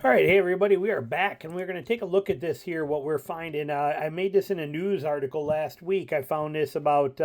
All right, hey everybody, we are back and we're going to take a look at this here, what we're finding. I made this in a news article last week. I found this about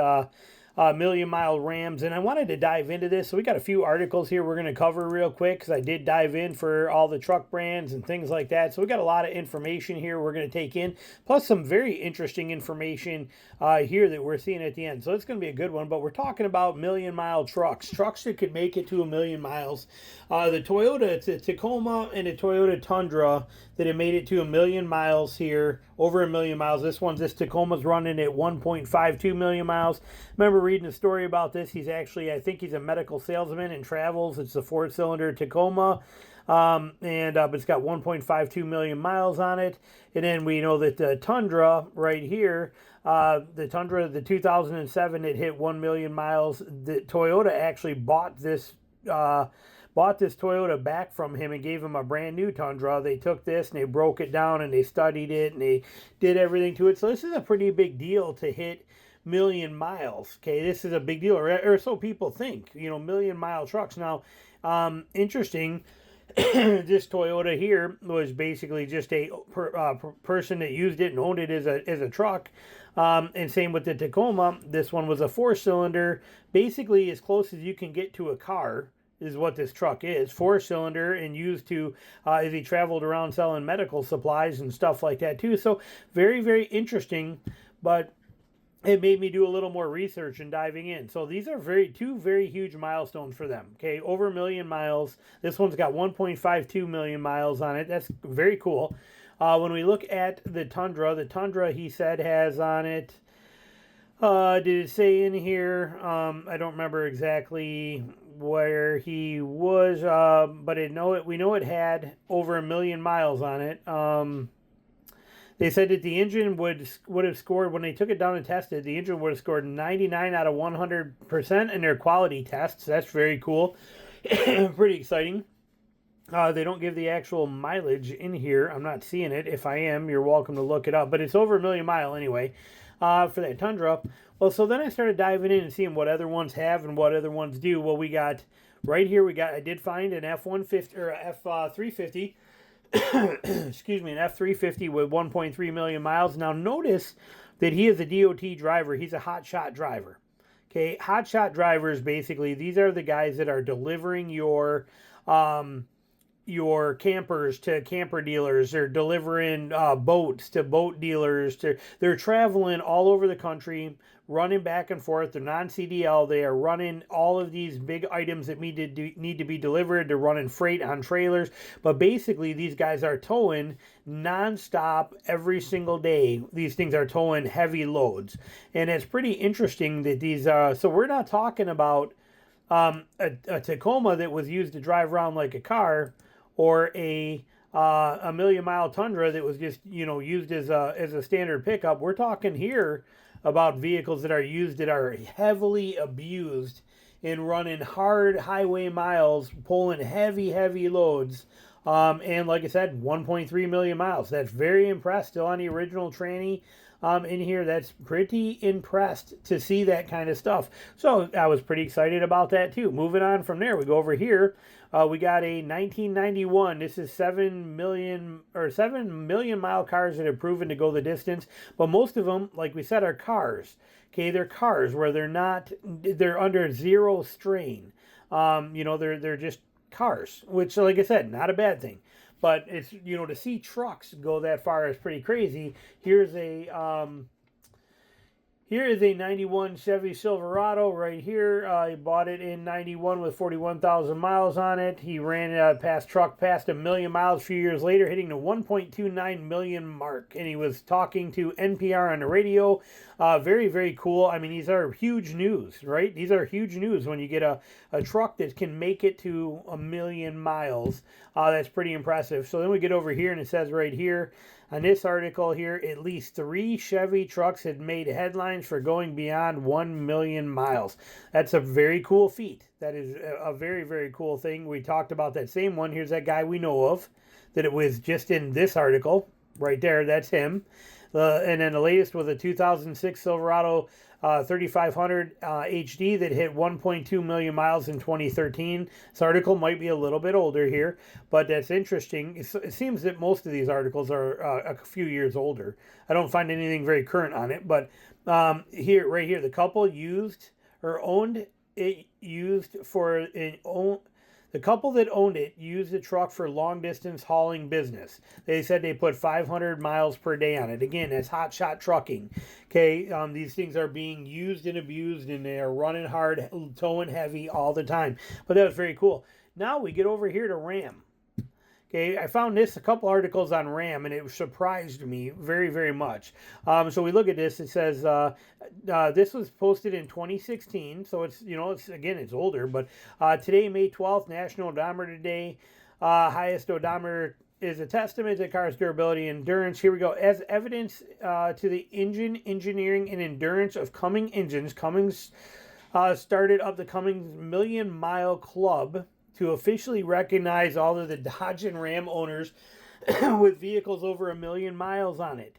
million mile Rams, and I wanted to dive into this. So we got a few articles here we're going to cover real quick because I did dive in for all the truck brands and things like that. So we got a lot of information here we're going to take in, plus some very interesting information here that we're seeing at the end. So it's going to be a good one, but we're talking about million mile trucks that could make it to a million miles. The Toyota Tacoma and the Toyota Tundra that have made it to a million miles here, over a million miles. This Tacoma's running at 1.52 million miles. Remember reading a story about this. He's actually, I think he's a medical salesman and travels. It's a 4-cylinder Tacoma. But it's got 1.52 million miles on it. And then we know that the Tundra right here, the Tundra, the 2007, it hit 1 million miles. The Toyota actually bought this Toyota back from him and gave him a brand new Tundra. They took this and they broke it down and they studied it and they did everything to it. So this is a pretty big deal to hit million miles. Okay, this is a big deal, or so people think. Million mile trucks. Now, interesting. This Toyota here was basically just a person that used it and owned it as a truck. And same with the Tacoma. This one was a 4-cylinder, basically as close as you can get to a car is what this truck is. 4-cylinder and used to as he traveled around selling medical supplies and stuff like that too. So very, very interesting, but it made me do a little more research and diving in. So these are two very huge milestones for them. Okay, over a million miles. This one's got 1.52 million miles on it. That's very cool. When we look at the Tundra, he said, has on it, did it say in here? I don't remember exactly where he was, but we know it had over a million miles on it. They said that the engine would have scored, when they took it down and tested, the engine would have scored 99 out of 100% in their quality tests. That's very cool. Pretty exciting. They don't give the actual mileage in here. I'm not seeing it. If I am, you're welcome to look it up. But it's over a million mile anyway for that Tundra. Well, so then I started diving in and seeing what other ones have and what other ones do. Well, we got right here, I did find an F-150 or F-350. Excuse me, an F-350 with 1.3 million miles. Now notice that he is a DOT driver. He's a hotshot driver. Okay, hotshot drivers, basically, these are the guys that are delivering your campers to camper dealers. They're delivering boats to boat dealers. They're traveling all over the country, running back and forth. They're non-CDL. They are running all of these big items that need to be delivered. They're running freight on trailers. But basically, these guys are towing nonstop every single day. These things are towing heavy loads. And it's pretty interesting that these so we're not talking about a Tacoma that was used to drive around like a car, or a million mile Tundra that was just used as a standard pickup. We're talking here about vehicles that are heavily abused in running hard highway miles, pulling heavy loads. And like I said, 1.3 million miles. That's very impressed. Still on the original tranny in here. That's pretty impressed to see that kind of stuff. So I was pretty excited about that too. Moving on from there, we go over here. We got a 1991. This is 7 million mile cars that have proven to go the distance. But most of them, like we said, are cars. Okay, they're cars where they're under zero strain. They're just cars, which, like I said, not a bad thing. But it's, to see trucks go that far is pretty crazy. Here is a 91 Chevy Silverado right here. He bought it in 91 with 41,000 miles on it. He ran past a million miles a few years later, hitting the 1.29 million mark. And he was talking to NPR on the radio. Very, very cool. I mean, these are huge news, right? These are huge news when you get a truck that can make it to a million miles. That's pretty impressive. So then we get over here and it says right here, on this article here, at least 3 Chevy trucks had made headlines for going beyond 1 million miles. That's a very cool feat. That is a very, very cool thing. We talked about that same one. Here's that guy we know of, that it was just in this article. Right there, that's him. And then the latest was a 2006 Silverado 3500 HD that hit 1.2 million miles in 2013. This article might be a little bit older here, but that's interesting. It seems that most of these articles are a few years older. I don't find anything very current on it, but right here, the couple used or owned it used for an own. The couple that owned it used the truck for long distance hauling business. They said they put 500 miles per day on it. Again, that's hot shot trucking. Okay, these things are being used and abused, and they are running hard, towing heavy all the time. But that was very cool. Now we get over here to Ram. Okay, I found a couple articles on Ram, and it surprised me very, very much. So we look at this. It says this was posted in 2016, so it's it's older. But today, May 12th, National Odometer Day. Highest odometer is a testament to the car's durability and endurance. Here we go. As evidence to the engine engineering and endurance of Cummins engines, Cummins started up the Cummins Million Mile Club to officially recognize all of the Dodge and Ram owners with vehicles over 1 million miles on it.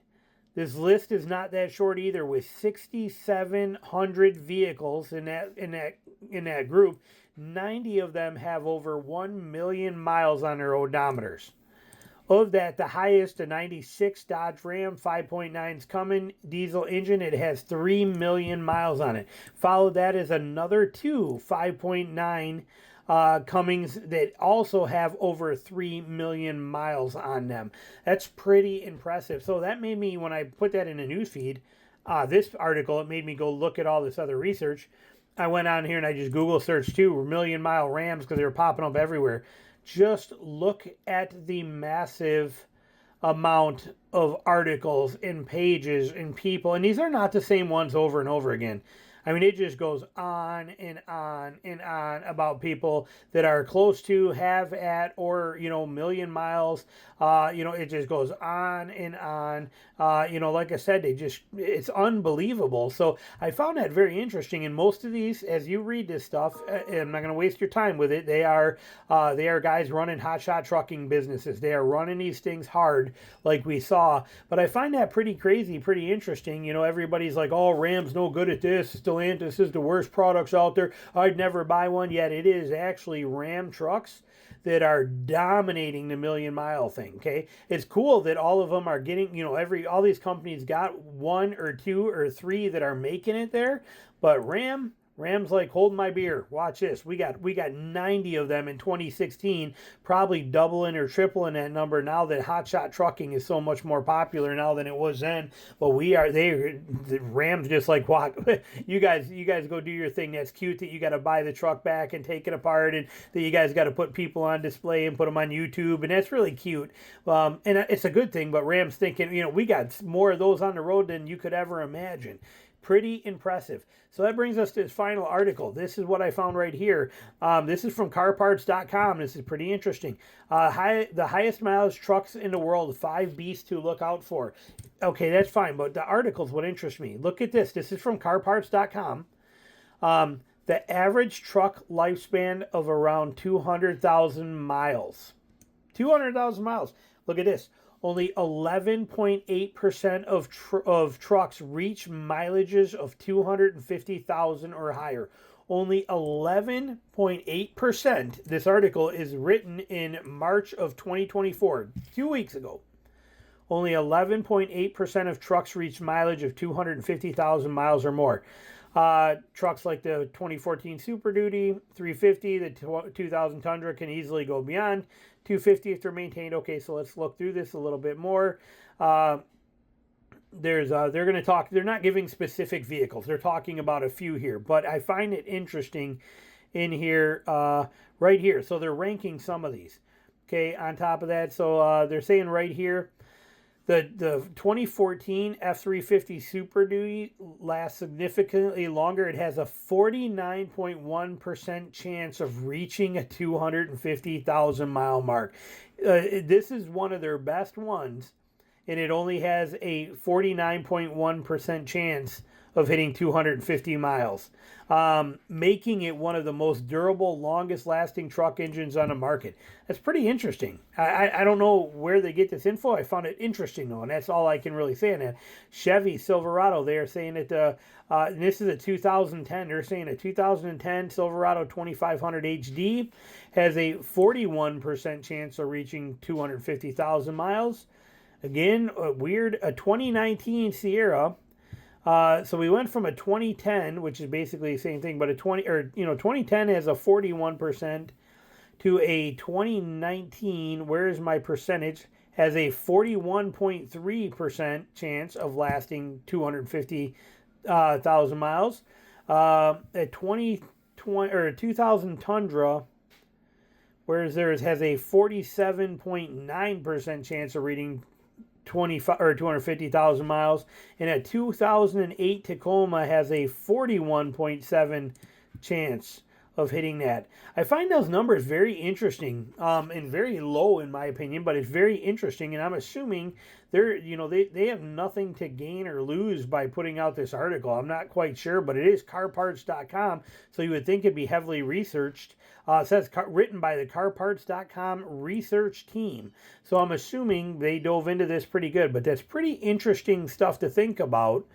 This list is not that short either, with 6,700 vehicles in that group. 90 of them have over 1 million miles on their odometers. Of that, the highest, a 96 Dodge Ram 5.9's Cummins diesel engine. It has 3 million miles on it. Followed that is another two 5.9 Cummins that also have over 3 million miles on them. That's pretty impressive. So that made me, when I put that in a news feed, this article, it made me go look at all this other research. I went on here and I just Google searched 2 million mile Rams because they were popping up everywhere. Just look at the massive amount of articles and pages and people. And these are not the same ones over and over again. I mean, it just goes on and on and on about people that are close to, have at, or, million miles. It just goes on and on. Like I said, it's unbelievable. So I found that very interesting. And most of these, as you read this stuff, I'm not going to waste your time with it. They are guys running hotshot trucking businesses. They are running these things hard, like we saw. But I find that pretty crazy, pretty interesting. Everybody's like, oh, Ram's no good at this. Stellantis is the worst products out there. I'd never buy one. Yet it is actually Ram trucks that are dominating the million mile thing. Okay, it's cool that all of them are getting, all these companies got 1 or 2 or 3 that are making it there, but Ram's like, hold my beer. Watch this. We got 90 of them in 2016, probably doubling or tripling that number now that hotshot trucking is so much more popular now than it was then. But the Ram's just like, what? you guys go do your thing. That's cute that you got to buy the truck back and take it apart, and that you guys got to put people on display and put them on YouTube, and that's really cute. And it's a good thing. But Ram's thinking, we got more of those on the road than you could ever imagine. Pretty impressive. So that brings us to this final article. This is what I found right here. This is from carparts.com. This is pretty interesting. The highest mileage trucks in the world, 5 beasts to look out for. Okay, that's fine, but the article's what interests me. Look at this. This is from carparts.com. The average truck lifespan of around 200,000 miles. 200,000 miles. Look at this. Only 11.8% of trucks reach mileages of 250,000 or higher. Only 11.8%. This article is written in March of 2024, 2 weeks ago. Only 11.8% of trucks reach mileage of 250,000 miles or more. Trucks like the 2014 Super Duty, 350, the 2000 Tundra can easily go beyond 250 if they're maintained. Okay, so let's look through this a little bit more. They're going to talk, they're not giving specific vehicles. They're talking about a few here, but I find it interesting in here, right here. So they're ranking some of these. Okay, on top of that, so they're saying right here, the 2014 F350 Super Duty lasts significantly longer. It has a 49.1% chance of reaching a 250,000 mile mark. This is one of their best ones, and it only has a 49.1% chance of hitting 250 miles, making it one of the most durable, longest lasting truck engines on the market. That's pretty interesting. I don't know where they get this info. I found it interesting though, and that's all I can really say on that. Chevy Silverado, they are saying that and this is a 2010. They're saying a 2010 Silverado 2500 HD has a 41% chance of reaching 250,000 miles. Again, weird, a 2019 Sierra. So we went from a 2010, which is basically the same thing, but a 2010 has a 41%, to a 2019, where's my percentage, has a 41.3% chance of lasting 250,000 miles. A 2020 or a 2000 Tundra, whereas theirs has a 47.9% chance of reading 25 or 250,000 miles, and a 2008 Tacoma has a 41.7 chance of hitting that. I find those numbers very interesting, and very low in my opinion, but it's very interesting, and I'm assuming they have nothing to gain or lose by putting out this article. I'm not quite sure, but it is carparts.com, so you would think it'd be heavily researched. It says written by the carparts.com research team, so I'm assuming they dove into this pretty good, but that's pretty interesting stuff to think about,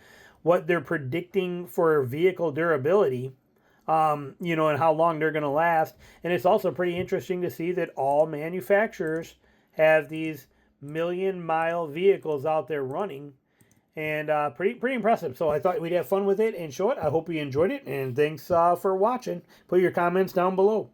what they're predicting for vehicle durability, and how long they're going to last. And it's also pretty interesting to see that all manufacturers have these million-mile vehicles out there running, and pretty impressive. So I thought we'd have fun with it and show it. I hope you enjoyed it, and thanks for watching. Put your comments down below.